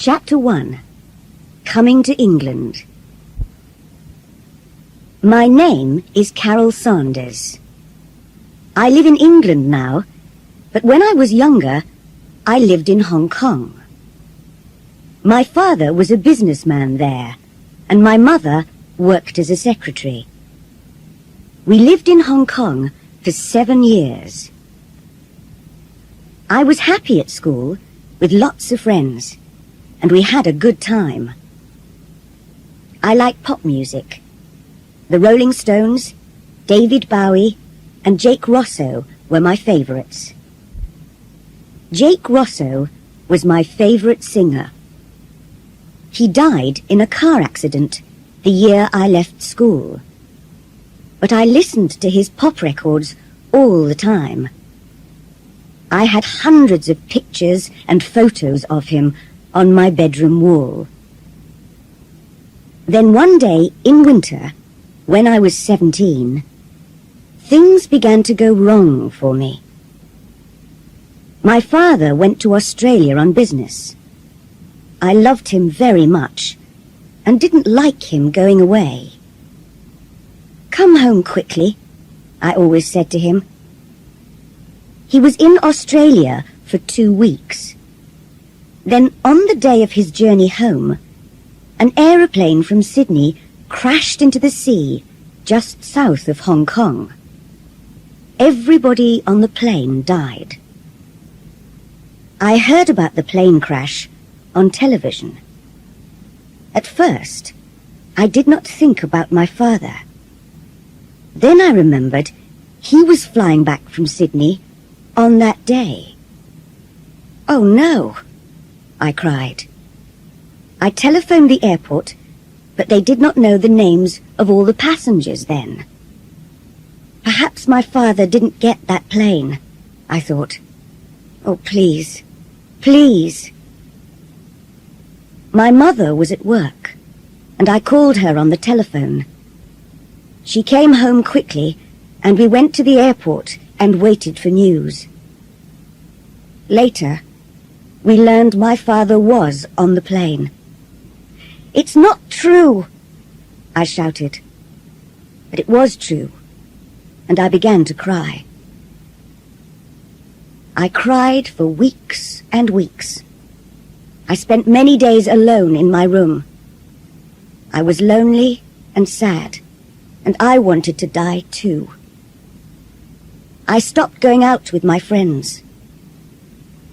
Chapter 1. Coming to England. My name is Carol Saunders. I live in England now, but when I was younger, I lived in Hong Kong. My father was a businessman there, and my mother worked as a secretary. We lived in Hong Kong for 7 years. I was happy at school, with lots of friends, and we had a good time. I like pop music. The Rolling Stones, David Bowie, and Jake Rosso were my favourites. Jake Rosso was my favourite singer. He died in a car accident the year I left school. But I listened to his pop records all the time. I had hundreds of pictures and photos of him on my bedroom wall. Then one day in winter, when I was 17, things began to go wrong for me. My father went to Australia on business. I loved him very much and didn't like him going away. "Come home quickly," I always said to him. He was in Australia for 2 weeks. Then on the day of his journey home, an aeroplane from Sydney crashed into the sea just south of Hong Kong. Everybody on the plane died. I heard about the plane crash on television. At first, I did not think about my father. Then I remembered he was flying back from Sydney on that day. "Oh no," I cried. I telephoned the airport, but they did not know the names of all the passengers then. Perhaps my father didn't get that plane, I thought. Oh, please, please. My mother was at work, and I called her on the telephone. She came home quickly, and we went to the airport and waited for news. Later, we learned my father was on the plane. "It's not true," I shouted. But it was true, and I began to cry. I cried for weeks and weeks. I spent many days alone in my room. I was lonely and sad, and I wanted to die too. I stopped going out with my friends.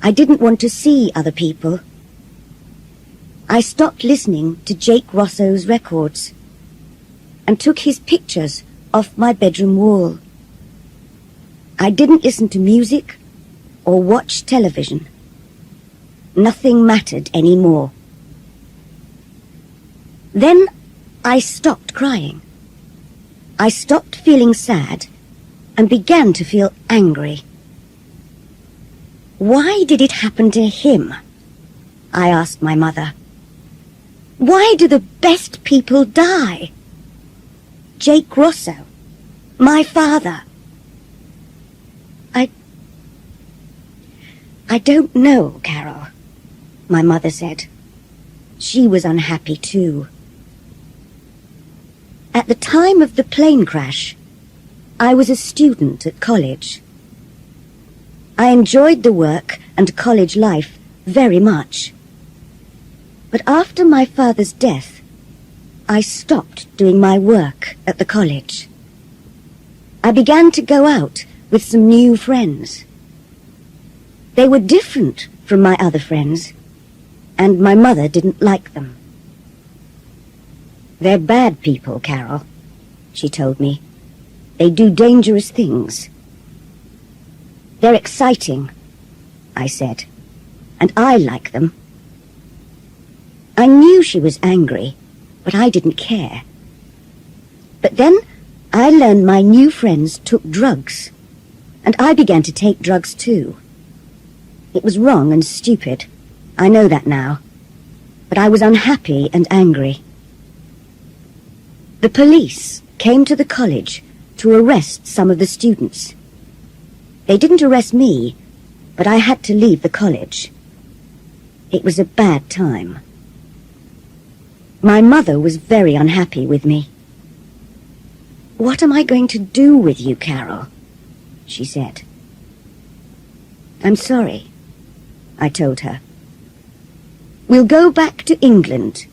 I didn't want to see other people. I stopped listening to Jake Rosso's records and took his pictures off my bedroom wall. I didn't listen to music or watch television. Nothing mattered anymore. Then I stopped crying. I stopped feeling sad and began to feel angry. Why did it happen to him? I asked my mother. Why do the best people die? Jake Rosso, my father. I don't know, Carol, my mother said. She was unhappy too. At the time of the plane crash, I was a student at college. I enjoyed the work and college life very much. But after my father's death, I stopped doing my work at the college. I began to go out with some new friends. They were different from my other friends, and my mother didn't like them. "They're bad people, Carol," she told me. "They do dangerous things." "They're exciting," I said, "and I like them." I knew she was angry, but I didn't care. But then I learned my new friends took drugs, and I began to take drugs too. It was wrong and stupid. I know that now. But I was unhappy and angry. The police came to the college to arrest some of the students. They didn't arrest me, but I had to leave the college. It was a bad time. My mother was very unhappy with me. "What am I going to do with you, Carol?" she said. "I'm sorry," I told her. "We'll go back to England,"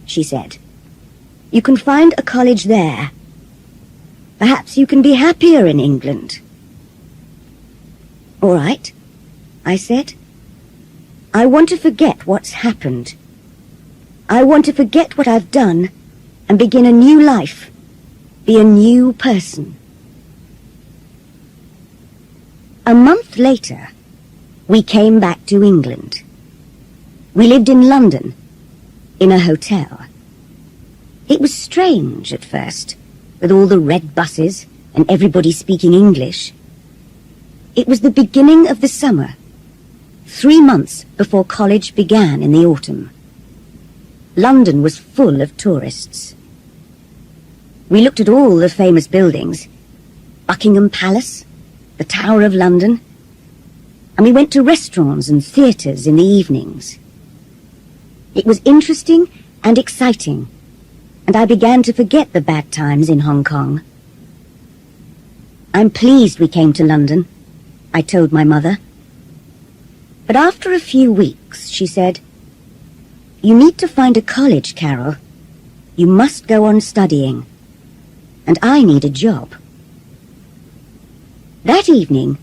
she said. "You can find a college there. Perhaps you can be happier in England." "All right," I said. "I want to forget what's happened. I want to forget what I've done and begin a new life, be a new person." A month later, we came back to England. We lived in London, in a hotel. It was strange at first, with all the red buses and everybody speaking English. It was the beginning of the summer, 3 months before college began in the autumn. London was full of tourists. We looked at all the famous buildings, Buckingham Palace, the Tower of London, and we went to restaurants and theatres in the evenings. It was interesting and exciting, and I began to forget the bad times in Hong Kong. "I'm pleased we came to London," I told my mother. But after a few weeks, she said, "You need to find a college, Carol. You must go on studying. And I need a job." That evening,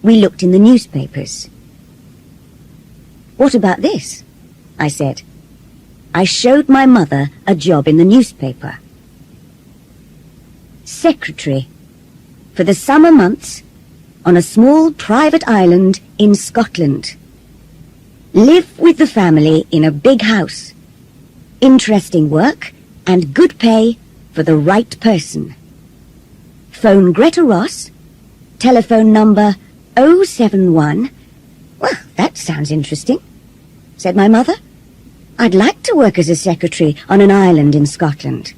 we looked in the newspapers. "What about this?" I said. I showed my mother a job in the newspaper. "Secretary for the summer months on a small private island in Scotland. Live with the family in a big house. Interesting work and good pay for the right person. Phone Greta Ross, telephone number 071... "Well, that sounds interesting," said my mother. "I'd like to work as a secretary on an island in Scotland.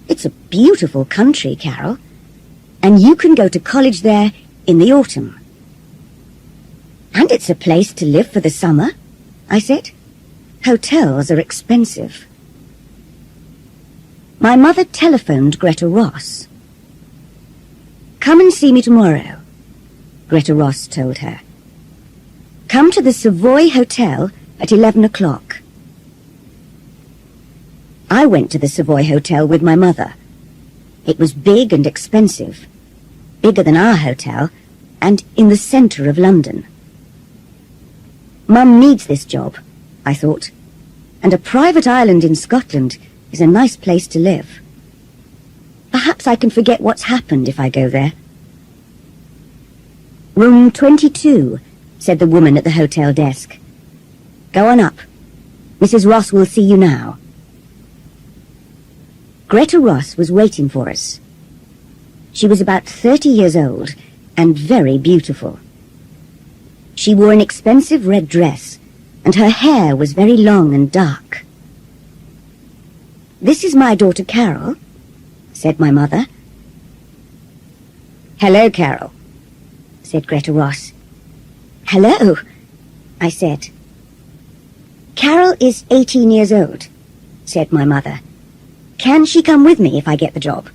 It's a beautiful country, Carol, and you can go to college there in the autumn." "And it's a place to live for the summer," I said. "Hotels are expensive." My mother telephoned Greta Ross. "Come and see me tomorrow," Greta Ross told her. "Come to the Savoy Hotel at 11 o'clock. I went to the Savoy Hotel with my mother. It was big and expensive, bigger than our hotel, and in the centre of London. Mum needs this job, I thought, and a private island in Scotland is a nice place to live. Perhaps I can forget what's happened if I go there. "Room 22, said the woman at the hotel desk. "Go on up. Mrs. Ross will see you now." Greta Ross was waiting for us. She was about 30 years old and very beautiful. She wore an expensive red dress, and her hair was very long and dark. "This is my daughter Carol," said my mother. "Hello, Carol," said Greta Ross. "Hello," I said. "Carol is 18 years old," said my mother. "Can she come with me if I get the job?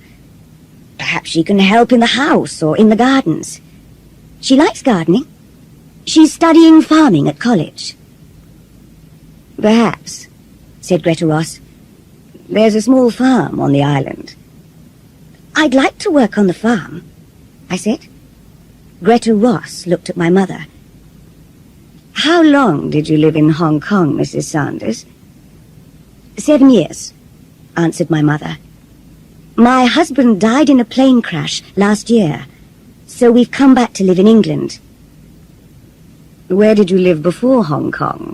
Perhaps she can help in the house or in the gardens. She likes gardening. She's studying farming at college." "Perhaps," said Greta Ross. "There's a small farm on the island." "I'd like to work on the farm," I said. Greta Ross looked at my mother. "How long did you live in Hong Kong, Mrs. Sanders?" 7 years, answered my mother. "My husband died in a plane crash last year, so we've come back to live in England." "Where did you live before Hong Kong?"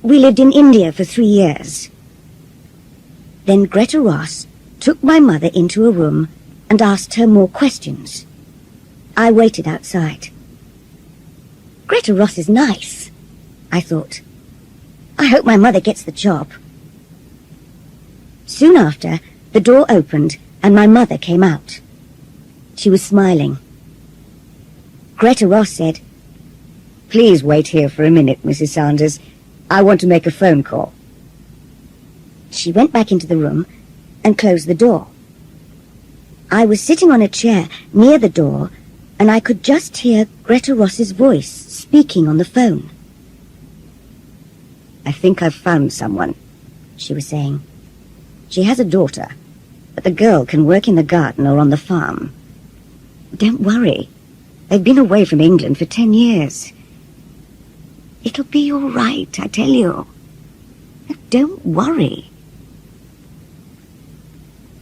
"We lived in India for 3 years." Then Greta Ross took my mother into a room and asked her more questions. I waited outside. Greta Ross is nice, I thought. I hope my mother gets the job. Soon after, the door opened and my mother came out. She was smiling. Greta Ross said, Please wait here for a minute, Mrs. Sanders. I want to make a phone call. She went back into the room and closed the door. I was sitting on a chair near the door, and I could just hear Greta Ross's voice speaking on the phone. I think I've found someone, she was saying. She has a daughter, but the girl can work in the garden or on the farm. Don't worry. They've been away from England for 10 years. It'll be all right, I tell you. Don't worry.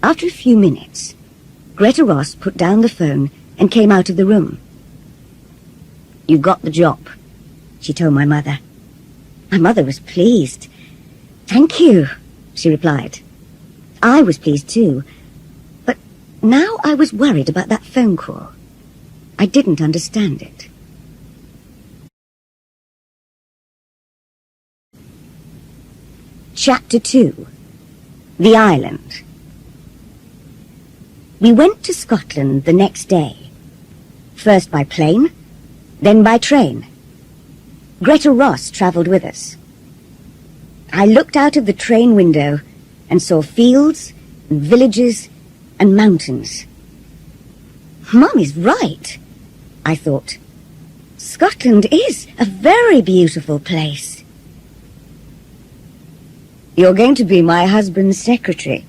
After a few minutes, Greta Ross put down the phone and came out of the room. You got the job, she told my mother. My mother was pleased. Thank you, she replied. I was pleased too, but now I was worried about that phone call. I didn't understand it. Chapter 2. The Island. We went to Scotland the next day. First by plane, then by train. Greta Ross travelled with us. I looked out of the train window and saw fields and villages and mountains. Mum is right, I thought. Scotland is a very beautiful place. You're going to be my husband's secretary,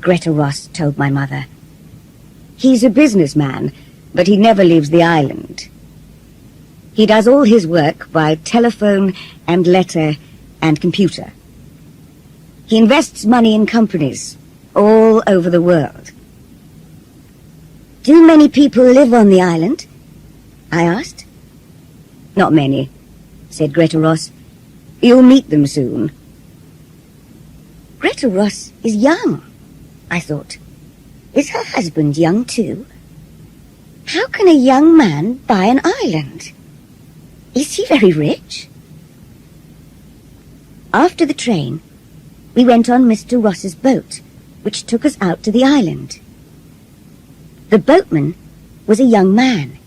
Greta Ross told my mother. He's a businessman, but he never leaves the island. He does all his work by telephone and letter and computer. He invests money in companies all over the world. Do many people live on the island? I asked. Not many, said Greta Ross. You'll meet them soon. Greta Ross is young, I thought. Is her husband young too? How can a young man buy an island? Is he very rich? After the train, we went on Mr. Ross's boat, which took us out to the island. The boatman was a young man.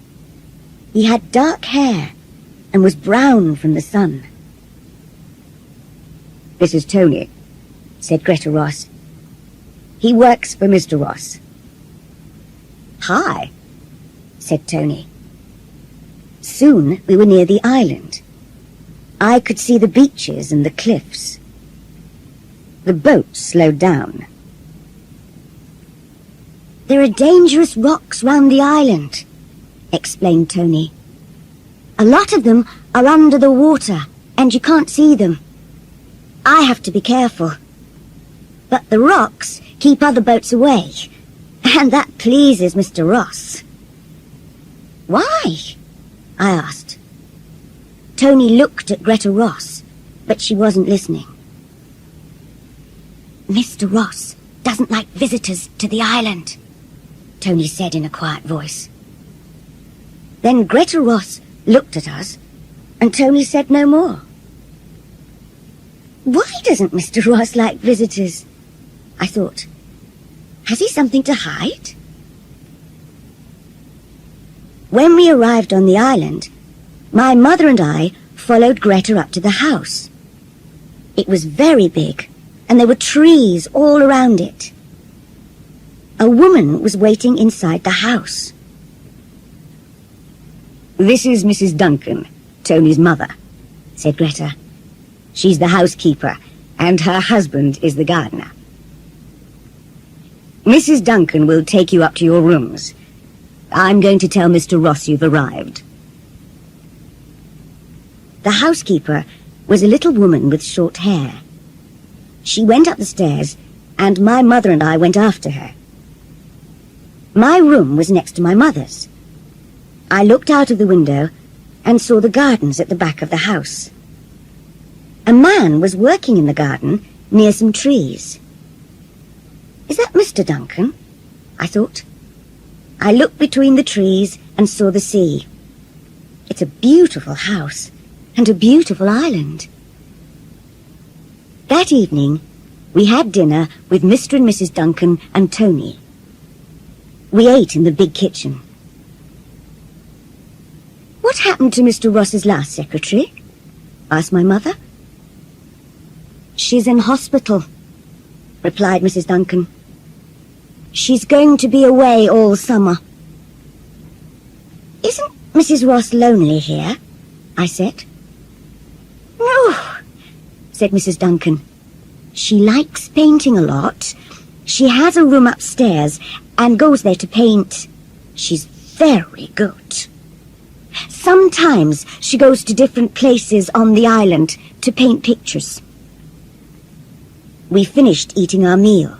He had dark hair and was brown from the sun. This is Tony, said Greta Ross. He works for Mr. Ross. Hi, said Tony. Soon we were near the island. I could see the beaches and the cliffs. The boat slowed down. There are dangerous rocks round the island, explained Tony. A lot of them are under the water, and you can't see them. I have to be careful. But the rocks keep other boats away, and that pleases Mr. Ross. Why? I asked. Tony looked at Greta Ross, but she wasn't listening. Mr. Ross doesn't like visitors to the island, Tony said in a quiet voice. Then Greta Ross looked at us, and Tony said no more. Why doesn't Mr. Ross like visitors? I thought. Has he something to hide? When we arrived on the island, my mother and I followed Greta up to the house. It was very big, and there were trees all around it. A woman was waiting inside the house. This is Mrs. Duncan, Tony's mother, said Greta. She's the housekeeper, and her husband is the gardener. Mrs. Duncan will take you up to your rooms. I'm going to tell Mr. Ross you've arrived. The housekeeper was a little woman with short hair. She went up the stairs, and my mother and I went after her. My room was next to my mother's. I looked out of the window and saw the gardens at the back of the house. A man was working in the garden near some trees. Is that Mr. Duncan? I thought. I looked between the trees and saw the sea. It's a beautiful house and a beautiful island. That evening, we had dinner with Mr. and Mrs. Duncan and Tony. We ate in the big kitchen. "What happened to Mr. Ross's last secretary?" asked my mother. "She's in hospital," replied Mrs. Duncan. "She's going to be away all summer." "Isn't Mrs. Ross lonely here?" I said. "No," said Mrs. Duncan. "She likes painting a lot. She has a room upstairs and goes there to paint. She's very good. Sometimes she goes to different places on the island to paint pictures." We finished eating our meal.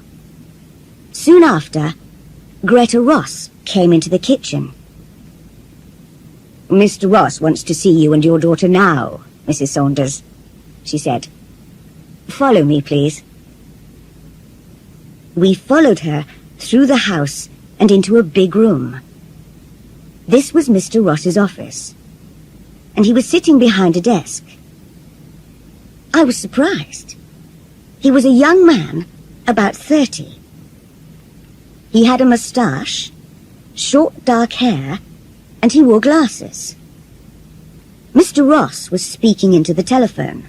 Soon after, Greta Ross came into the kitchen. "Mr. Ross wants to see you and your daughter now, Mrs. Saunders," she said. "Follow me, please." We followed her through the house and into a big room. This was Mr. Ross's office, and he was sitting behind a desk. I was surprised. He was a young man, about 30. He had a moustache, short dark hair, and he wore glasses. Mr. Ross was speaking into the telephone.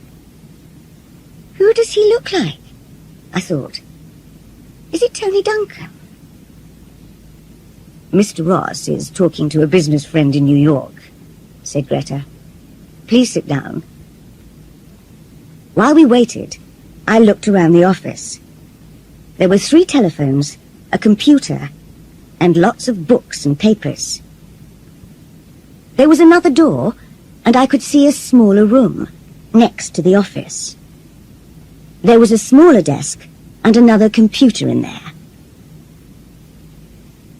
Who does he look like? I thought. Is it Tony Duncan? "Mr. Ross is talking to a business friend in New York," said Greta. "Please sit down." While we waited, I looked around the office. There were 3 telephones, a computer, and lots of books and papers. There was another door, and I could see a smaller room next to the office. There was a smaller desk and another computer in there.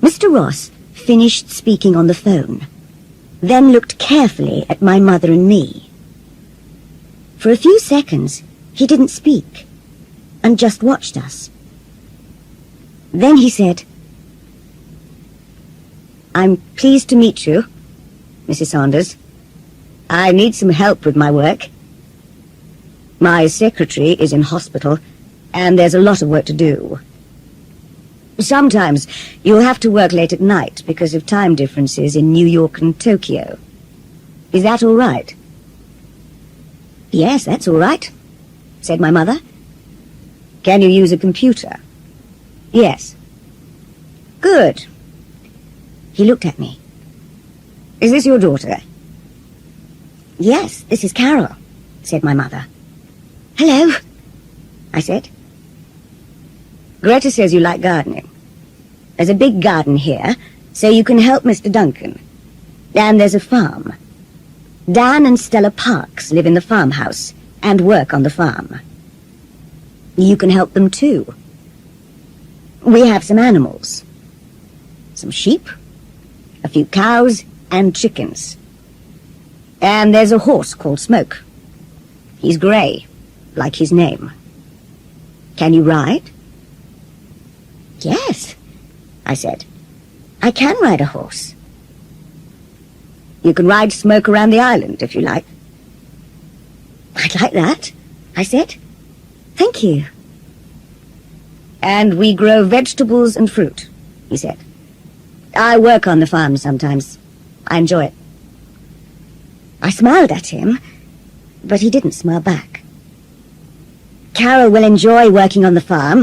Mr. Ross finished speaking on the phone, then looked carefully at my mother and me. For a few seconds, he didn't speak, and just watched us. Then he said, "I'm pleased to meet you, Mrs. Saunders. I need some help with my work. My secretary is in hospital, and there's a lot of work to do. Sometimes you'll have to work late at night because of time differences in New York and Tokyo. Is that all right?" "Yes, that's all right," said my mother. "Can you use a computer?" "Yes." "Good." He looked at me. "Is this your daughter?" "Yes, this is Carol," said my mother. "Hello," I said. "Greta says you like gardening. There's a big garden here, so you can help Mr. Duncan. And there's a farm. Dan and Stella Parks live in the farmhouse and work on the farm. You can help them too. We have some animals. Some sheep, a few cows, and chickens. And there's a horse called Smoke. He's grey, like his name. Can you ride?" "Yes," I said. "I can ride a horse." "You can ride Smoke around the island, if you like." "I'd like that," I said. "Thank you." "And we grow vegetables and fruit," he said. "I work on the farm sometimes. I enjoy it." I smiled at him, but he didn't smile back. "Carol will enjoy working on the farm,"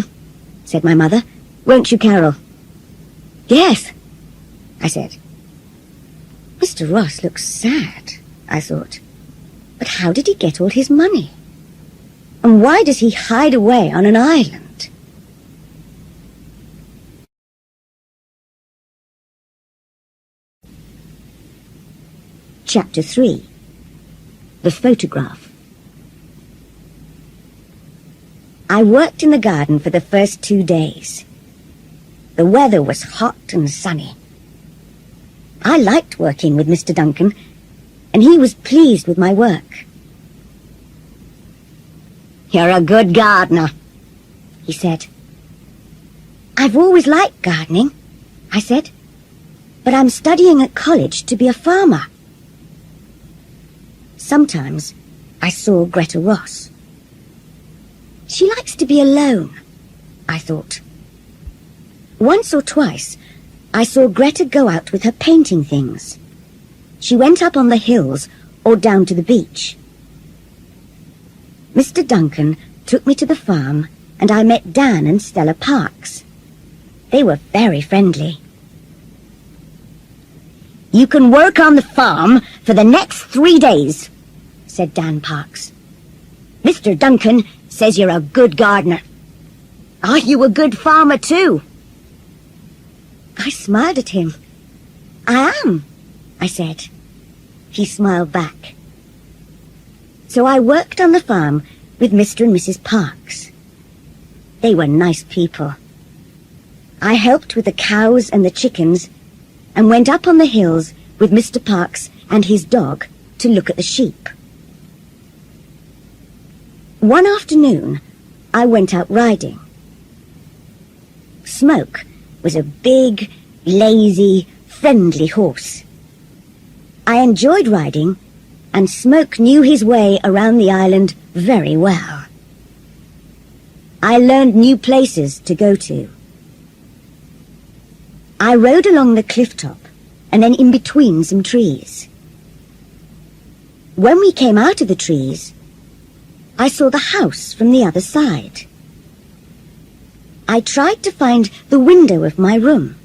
said my mother. "Won't you, Carol?" "Yes," I said. Mr. Ross looks sad, I thought. But how did he get all his money? And why does he hide away on an island? Chapter 3. The Photograph. I worked in the garden for the first 2 days. The weather was hot and sunny. I liked working with Mr. Duncan, and he was pleased with my work. "You're a good gardener," he said. "I've always liked gardening," I said, "but I'm studying at college to be a farmer." Sometimes I saw Greta Ross. She likes to be alone, I thought. Once or twice, I saw Greta go out with her painting things. She went up on the hills or down to the beach. Mr. Duncan took me to the farm, and I met Dan and Stella Parks. They were very friendly. "You can work on the farm for the next 3 days," said Dan Parks. "Mr. Duncan says you're a good gardener. Are you a good farmer too?" I smiled at him. "I am," I said. He smiled back. So I worked on the farm with Mr. and Mrs. Parks. They were nice people. I helped with the cows and the chickens and went up on the hills with Mr. Parks and his dog to look at the sheep. One afternoon, I went out riding. Smoke was a big, lazy, friendly horse. I enjoyed riding, and Smoke knew his way around the island very well. I learned new places to go to. I rode along the cliff top and then in between some trees. When we came out of the trees, I saw the house from the other side. I tried to find the window of my room.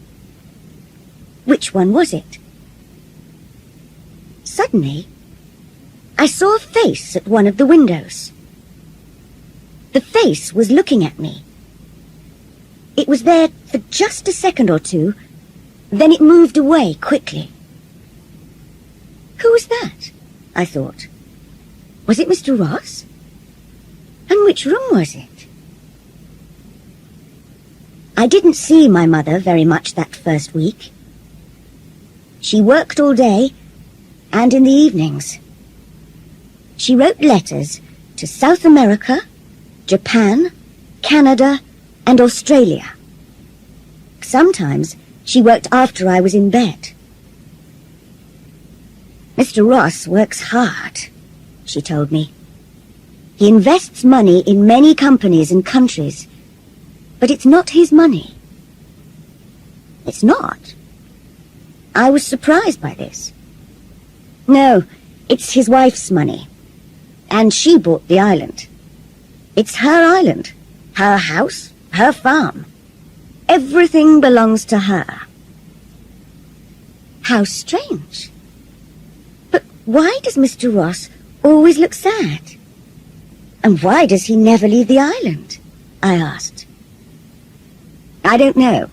Which one was it? Suddenly, I saw a face at one of the windows. The face was looking at me. It was there for just a second or two, then it moved away quickly. Who was that? I thought. Was it Mr. Ross? And which room was it? I didn't see my mother very much that first week. She worked all day and in the evenings. She wrote letters to South America, Japan, Canada, and Australia. Sometimes she worked after I was in bed. "Mr. Ross works hard," she told me. "He invests money in many companies and countries, but it's not his money." "It's not?" I was surprised by this. "No, it's his wife's money, and she bought the island. It's her island, her house, her farm. Everything belongs to her." How strange. But why does Mr. Ross always look sad? And why does he never leave the island? I asked. "I don't know,"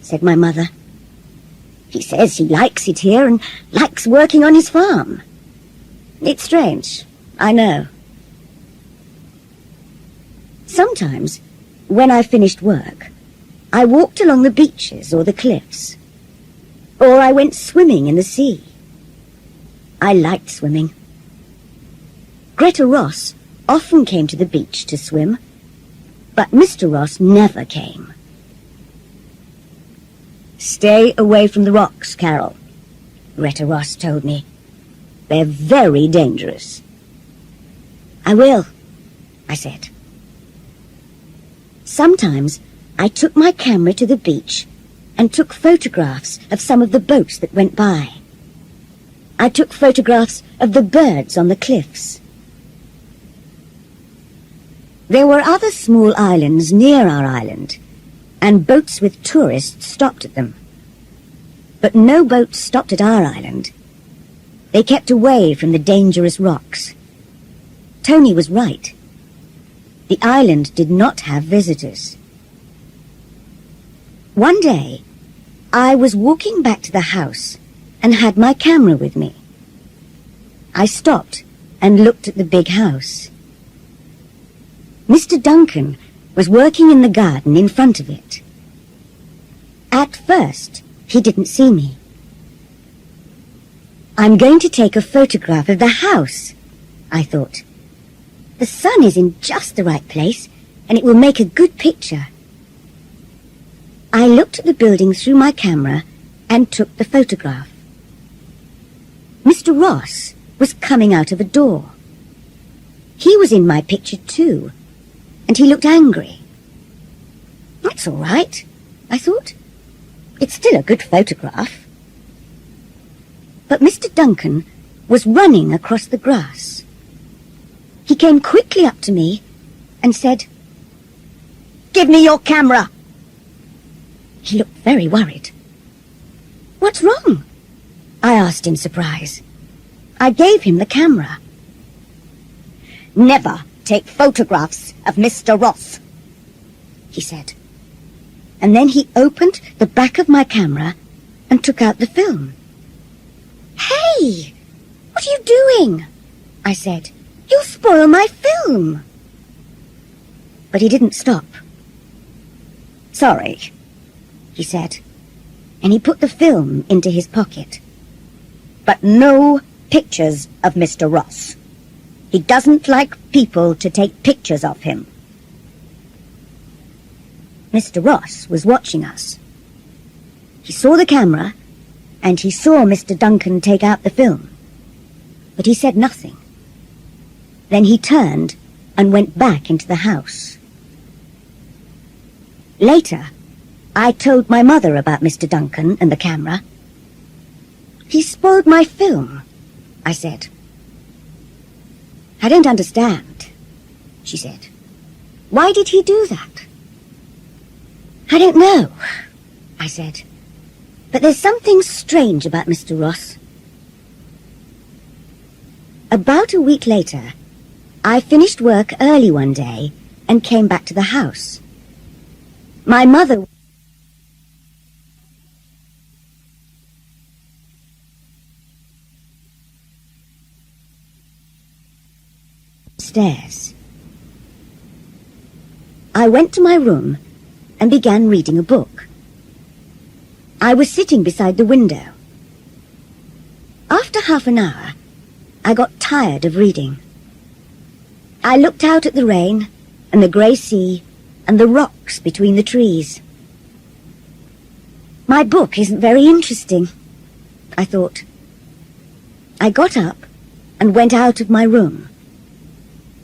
said my mother. "He says he likes it here and likes working on his farm. It's strange, I know." Sometimes, when I finished work, I walked along the beaches or the cliffs, or I went swimming in the sea. I liked swimming. Greta Ross often came to the beach to swim, but Mr. Ross never came. "Stay away from the rocks, Carol," Greta Ross told me. "They're very dangerous." "I will," I said. Sometimes I took my camera to the beach and took photographs of some of the boats that went by. I took photographs of the birds on the cliffs. There were other small islands near our island, and boats with tourists stopped at them. But no boats stopped at our island. They kept away from the dangerous rocks. Tony was right. The island did not have visitors. One day, I was walking back to the house and had my camera with me. I stopped and looked at the big house. Mr. Duncan was working in the garden in front of it. At first, he didn't see me. "I'm going to take a photograph of the house," I thought. "The sun is in just the right place, and it will make a good picture." I looked at the building through my camera and took the photograph. Mr. Ross was coming out of a door. He was in my picture too, and he looked angry. "That's all right," I thought. "It's still a good photograph." But Mr. Duncan was running across the grass. He came quickly up to me and said, "Give me your camera." He looked very worried. "What's wrong?" I asked in surprise. I gave him the camera. "Never take photographs of Mr. Ross," he said. And then he opened the back of my camera and took out the film. "Hey! What are you doing?" I said. "You'll spoil my film." But he didn't stop. "Sorry," he said, and he put the film into his pocket. "But no pictures of Mr. Ross. He doesn't like people to take pictures of him." Mr. Ross was watching us. He saw the camera, and he saw Mr. Duncan take out the film. But he said nothing. Then he turned and went back into the house. Later, I told my mother about Mr. Duncan and the camera. "He spoiled my film," I said. "I don't understand," she said. "Why did he do that?" "I don't know," I said. "But there's something strange about Mr. Ross." About a week later, I finished work early one day and came back to the house. My mother upstairs. I went to my room and began reading a book. I was sitting beside the window. After half an hour, I got tired of reading. I looked out at the rain and the grey sea and the rocks between the trees. My book isn't very interesting, I thought. I got up and went out of my room.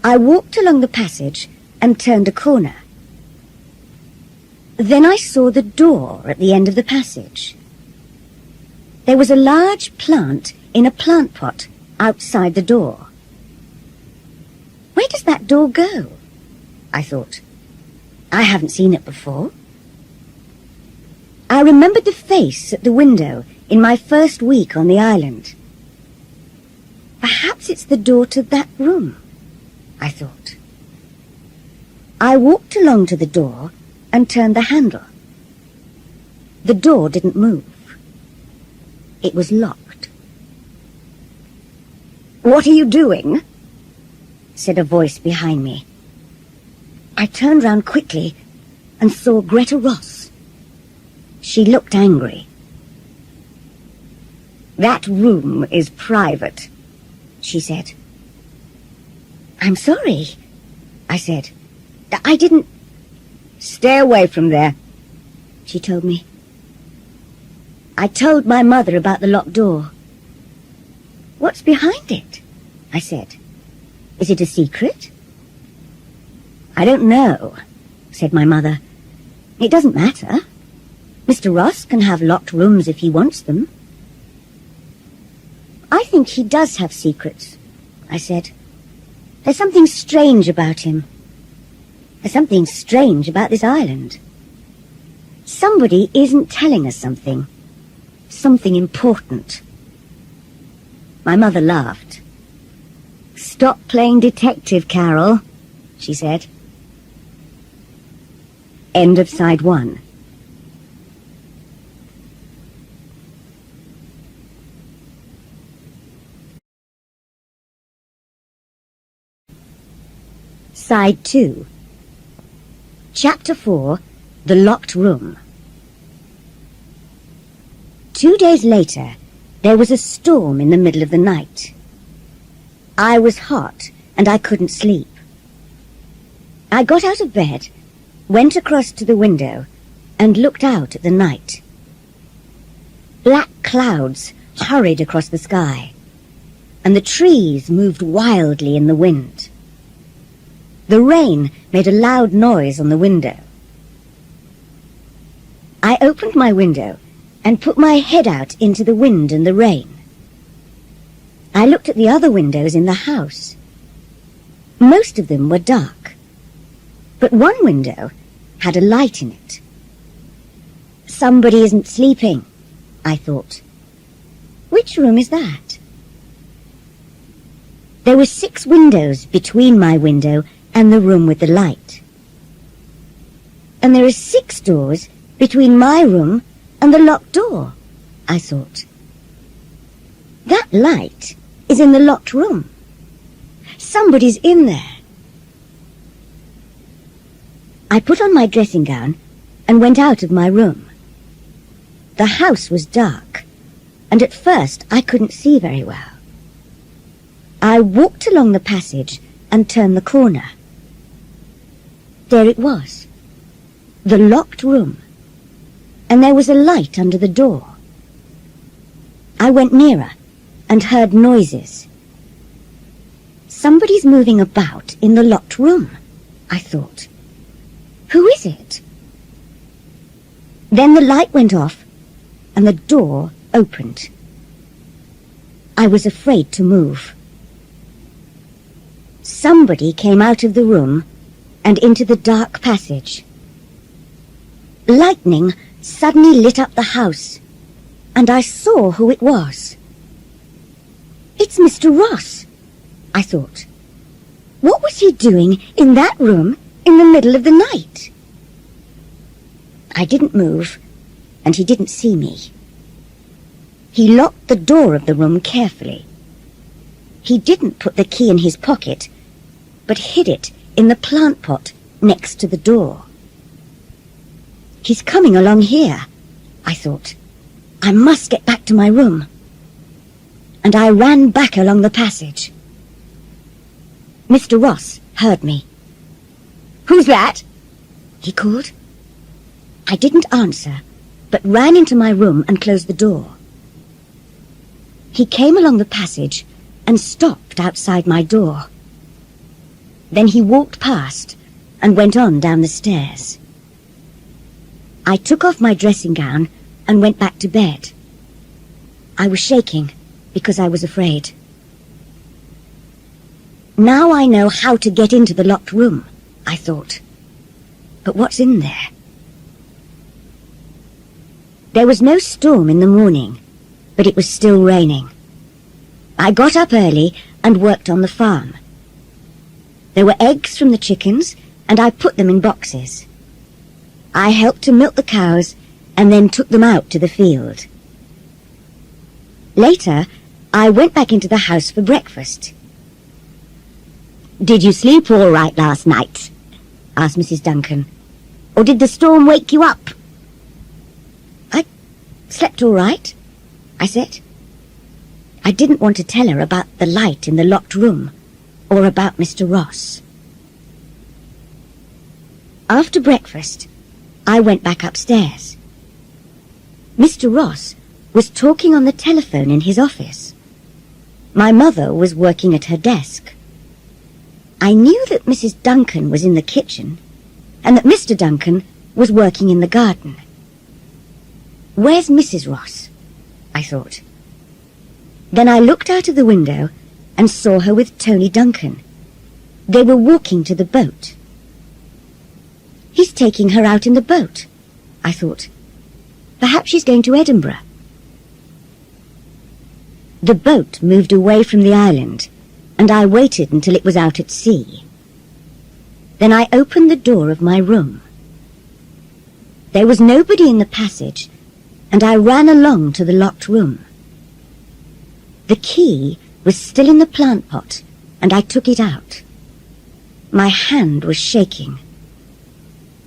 I walked along the passage and turned a corner. Then I saw the door at the end of the passage. There was a large plant in a plant pot outside the door. Where does that door go? I thought. I haven't seen it before. I remembered the face at the window in my first week on the island. Perhaps it's the door to that room, I thought. I walked along to the door and turned the handle. The door didn't move. It was locked. "What are you doing?" said a voice behind me. I turned round quickly and saw Greta Ross. She looked angry. "That room is private," she said. "I'm sorry," I said. "I didn't—" "Stay away from there," she told me. I told my mother about the locked door. "What's behind it?" I said. "Is it a secret?" "I don't know," said my mother. "It doesn't matter. Mr. Ross can have locked rooms if he wants them." "I think he does have secrets," I said. "There's something strange about him. There's something strange about this island. Somebody isn't telling us something. Something important." My mother laughed. "Stop playing detective, Carol," she said. End of side 1. Side 2. Chapter 4, The Locked Room. 2 days later, there was a storm in the middle of the night. I was hot and I couldn't sleep. I got out of bed, went across to the window, and looked out at the night. Black clouds hurried across the sky, and the trees moved wildly in the wind. The rain made a loud noise on the window. I opened my window and put my head out into the wind and the rain. I looked at the other windows in the house. Most of them were dark, but one window had a light in it. Somebody isn't sleeping, I thought. Which room is that? There were 6 windows between my window and the room with the light. And there are 6 doors between my room and the locked door, I thought. That light is in the locked room. Somebody's in there. I put on my dressing gown and went out of my room. The house was dark, and at first I couldn't see very well. I walked along the passage and turned the corner. There it was, the locked room, and there was a light under the door. I went nearer and heard noises. Somebody's moving about in the locked room, I thought. Who is it? Then the light went off and the door opened. I was afraid to move. Somebody came out of the room and into the dark passage. Lightning suddenly lit up the house, and I saw who it was. It's Mr. Ross, I thought. What was he doing in that room in the middle of the night? I didn't move, and he didn't see me. He locked the door of the room carefully. He didn't put the key in his pocket, but hid it in the plant pot next to the door. He's coming along here, I thought. I must get back to my room. And I ran back along the passage. Mr. Ross heard me. "Who's that?" he called. I didn't answer, but ran into my room and closed the door. He came along the passage and stopped outside my door. Then he walked past and went on down the stairs. I took off my dressing gown and went back to bed. I was shaking because I was afraid. Now I know how to get into the locked room, I thought. But what's in there? There was no storm in the morning, but it was still raining. I got up early and worked on the farm. There were eggs from the chickens, and I put them in boxes. I helped to milk the cows and then took them out to the field. Later, I went back into the house for breakfast. "Did you sleep all right last night?" asked Mrs. Duncan. "Or did the storm wake you up?" "I slept all right," I said. I didn't want to tell her about the light in the locked room or about Mr. Ross. After breakfast, I went back upstairs. Mr. Ross was talking on the telephone in his office. My mother was working at her desk. I knew that Mrs. Duncan was in the kitchen and that Mr. Duncan was working in the garden. Where's Mrs. Ross? I thought. Then I looked out of the window and saw her with Tony Duncan. They were walking to the boat. He's taking her out in the boat, I thought. Perhaps she's going to Edinburgh. The boat moved away from the island, and I waited until it was out at sea. Then I opened the door of my room. There was nobody in the passage, and I ran along to the locked room. The key was still in the plant pot, and I took it out. My hand was shaking.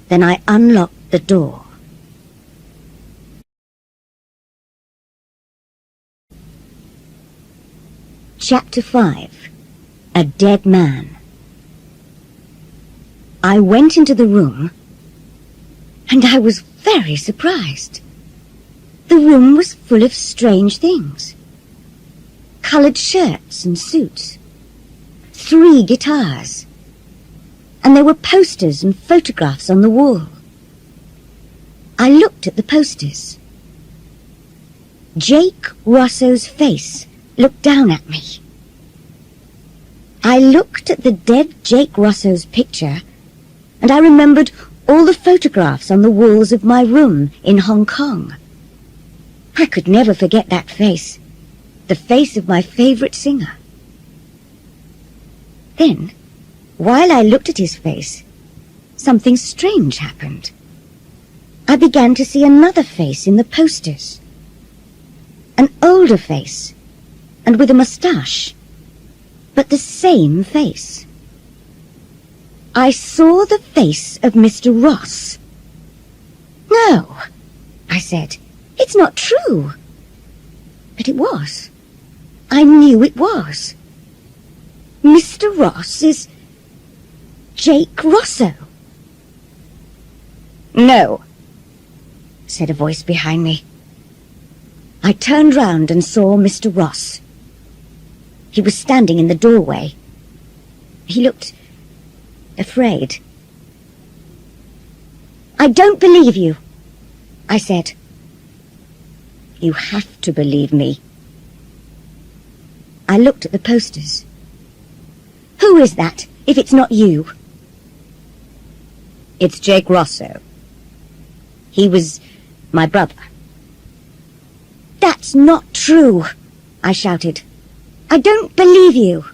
Then I unlocked the door. Chapter 5. A Dead Man. I went into the room, and I was very surprised. The room was full of strange things. Coloured shirts and suits, 3 guitars, and there were posters and photographs on the wall. I looked at the posters. Jake Rosso's face looked down at me. I looked at the dead Jake Rosso's picture, and I remembered all the photographs on the walls of my room in Hong Kong. I could never forget that face, the face of my favorite singer. Then, while I looked at his face, something strange happened. I began to see another face in the posters. An older face, and with a moustache, but the same face. I saw the face of Mr. Ross. "No," I said, "it's not true." But it was. I knew it was. Mr. Ross is Jake Rosso. "No," said a voice behind me. I turned round and saw Mr. Ross. He was standing in the doorway. He looked afraid. "I don't believe you," I said. "You have to believe me." I looked at the posters. "Who is that, if it's not you?" "It's Jake Rosso. He was my brother." "That's not true," I shouted. "I don't believe you.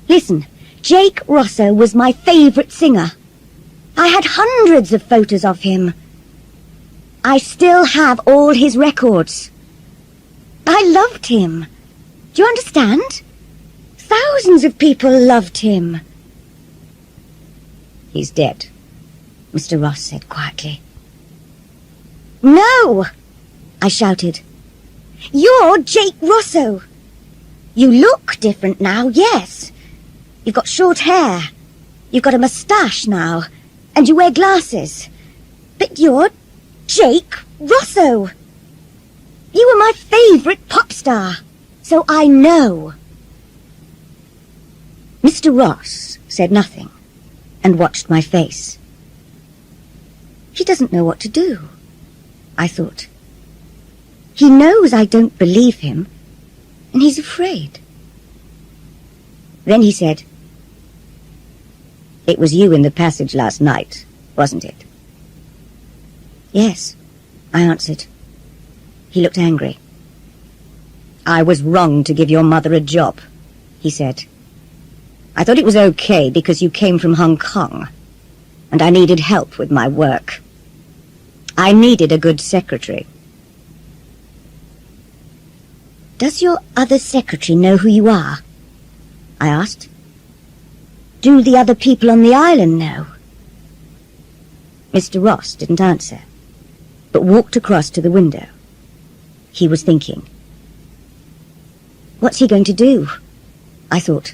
Listen, Jake Rosso was my favorite singer. I had hundreds of photos of him. I still have all his records. I loved him. Do you understand? Thousands of people loved him." "He's dead," Mr. Ross said quietly. "No!" I shouted. "You're Jake Rosso. You look different now, yes. You've got short hair. You've got a moustache now, and you wear glasses. But you're Jake Rosso. You were my favorite pop star, so I know." Mr. Ross said nothing and watched my face. He doesn't know what to do, I thought. He knows I don't believe him, and he's afraid. Then he said, "It was you in the passage last night, wasn't it?" "Yes," I answered. He looked angry. "I was wrong to give your mother a job," he said. "I thought it was okay because you came from Hong Kong, and I needed help with my work. I needed a good secretary." "Does your other secretary know who you are?" I asked. "Do the other people on the island know?" Mr. Ross didn't answer, but walked across to the window. He was thinking. What's he going to do? I thought.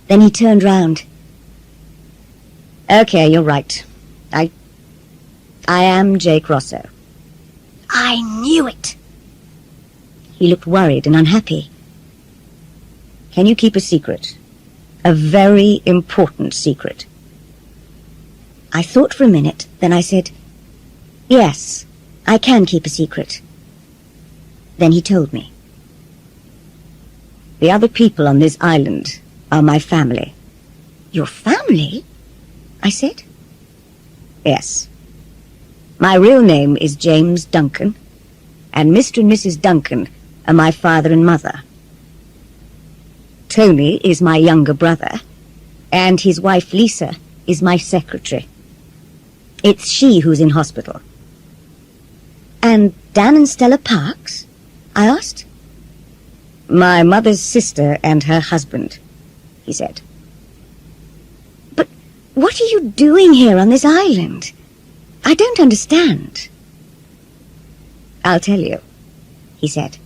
Then he turned round. "Okay, you're right. I am Jake Rosso." "I knew it." He looked worried and unhappy. "Can you keep a secret? A very important secret?" I thought for a minute, then I said, "Yes, I can keep a secret." Then he told me. "The other people on this island are my family." "Your family?" I said. "Yes. My real name is James Duncan, and Mr. and Mrs. Duncan are my father and mother. Tony is my younger brother, and his wife Lisa is my secretary. It's she who's in hospital." "And Dan and Stella Parks?" I asked. "My mother's sister and her husband," he said. "But what are you doing here on this island? I don't understand." "I'll tell you," he said.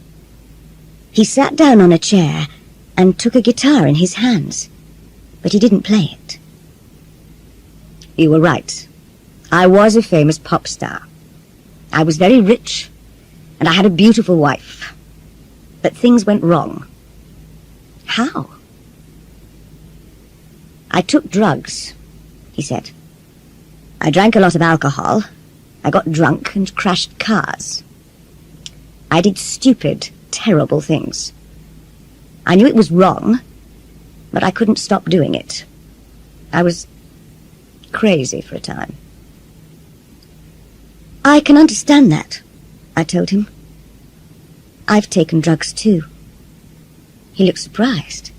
He sat down on a chair and took a guitar in his hands, but he didn't play it. "You were right. I was a famous pop star. I was very rich, and I had a beautiful wife. But things went wrong." "How?" "I took drugs," he said. "I drank a lot of alcohol. I got drunk and crashed cars. I did stupid, terrible things. I knew it was wrong, but I couldn't stop doing it. I was crazy for a time. I can understand that, I told him. I've taken drugs too. He looked surprised.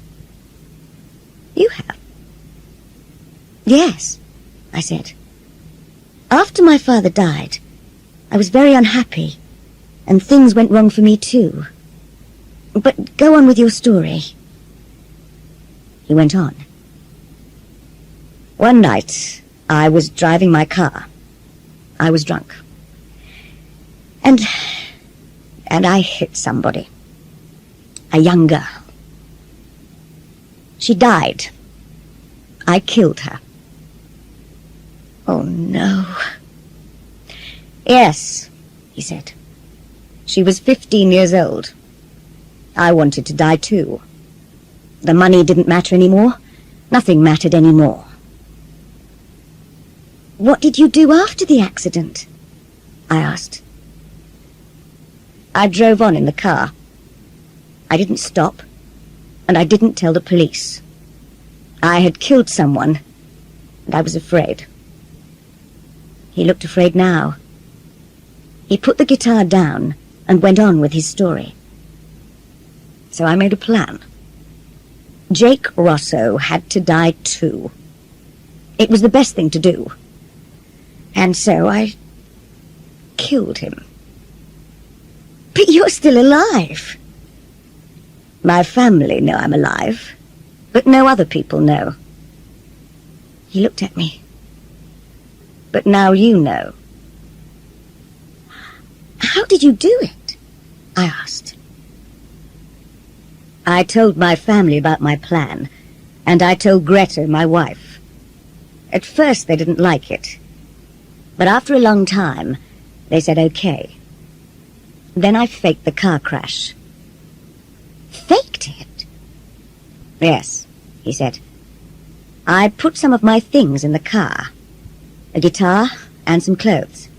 You have? Yes, I said. After my father died, I was very unhappy, and things went wrong for me too. But go on with your story. He went on. One night, I was driving my car. I was drunk. And I hit somebody. A young girl. She died. I killed her. Oh, no. Yes, he said. She was 15 years old. I wanted to die too. The money didn't matter anymore. Nothing mattered anymore. What did you do after the accident? I asked. I drove on in the car. I didn't stop, and I didn't tell the police. I had killed someone, and I was afraid. He looked afraid now. He put the guitar down and went on with his story. So I made a plan. Jake Rosso had to die too. It was the best thing to do. And so I killed him. But you're still alive. My family know I'm alive, but no other people know. He looked at me. But now you know. How did you do it? I asked. I told my family about my plan, and I told Greta, my wife. At first they didn't like it, but after a long time, they said okay. Then I faked the car crash. Faked it? Yes, he said. I put some of my things in the car. A guitar and some clothes.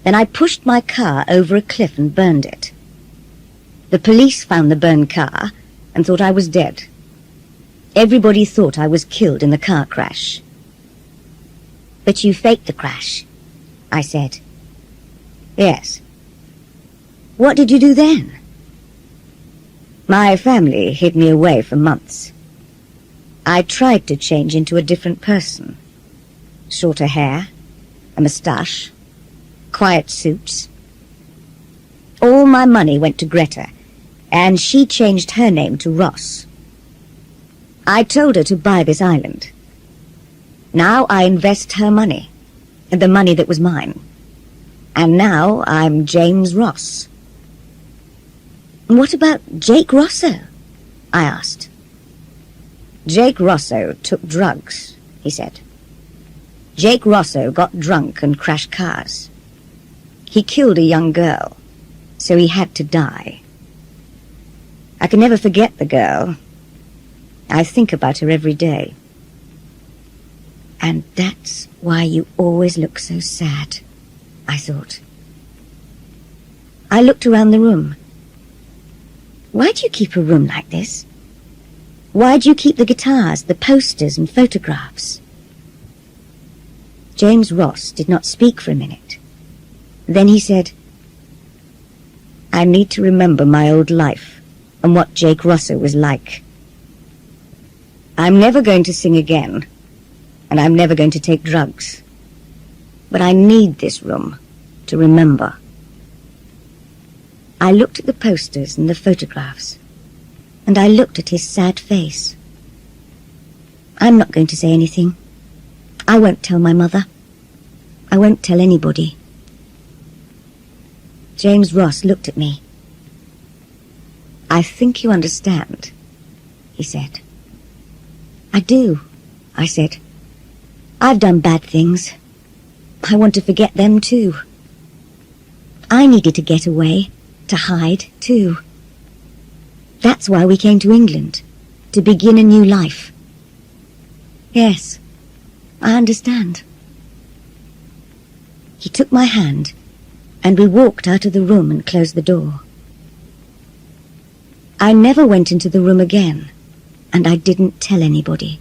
Then I pushed my car over a cliff and burned it. The police found the burned car and thought I was dead. Everybody thought I was killed in the car crash. But you faked the crash, I said. Yes. What did you do then? My family hid me away for months. I tried to change into a different person. Shorter hair, a moustache, quiet suits. All my money went to Greta, and she changed her name to Ross. I told her to buy this island. Now I invest her money, the money that was mine. And now I'm James Ross. What about Jake Rosso? I asked. Jake Rosso took drugs, he said. Jake Rosso got drunk and crashed cars. He killed a young girl, so he had to die. I can never forget the girl. I think about her every day. And that's why you always look so sad, I thought. I looked around the room. Why do you keep a room like this? Why do you keep the guitars, the posters and photographs? James Ross did not speak for a minute. Then he said, I need to remember my old life and what Jake Rosso was like. I'm never going to sing again, and I'm never going to take drugs. But I need this room to remember. I looked at the posters and the photographs, and I looked at his sad face. I'm not going to say anything. I won't tell my mother. I won't tell anybody. James Ross looked at me. I think you understand, he said. I do, I said. I've done bad things. I want to forget them too. I needed to get away, to hide too. That's why we came to England, to begin a new life. Yes, I understand. He took my hand, and we walked out of the room and closed the door. I never went into the room again. and I didn't tell anybody.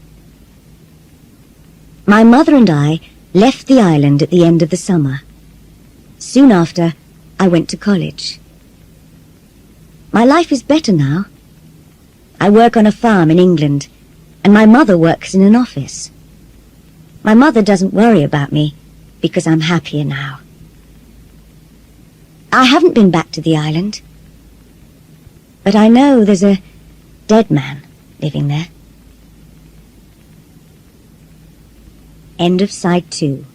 My mother and I left the island at the end of the summer. Soon after, I went to college. My life is better now. I work on a farm in England, and my mother works in an office. My mother doesn't worry about me, because I'm happier now. I haven't been back to the island, but I know there's a dead man living there. End of Side 2.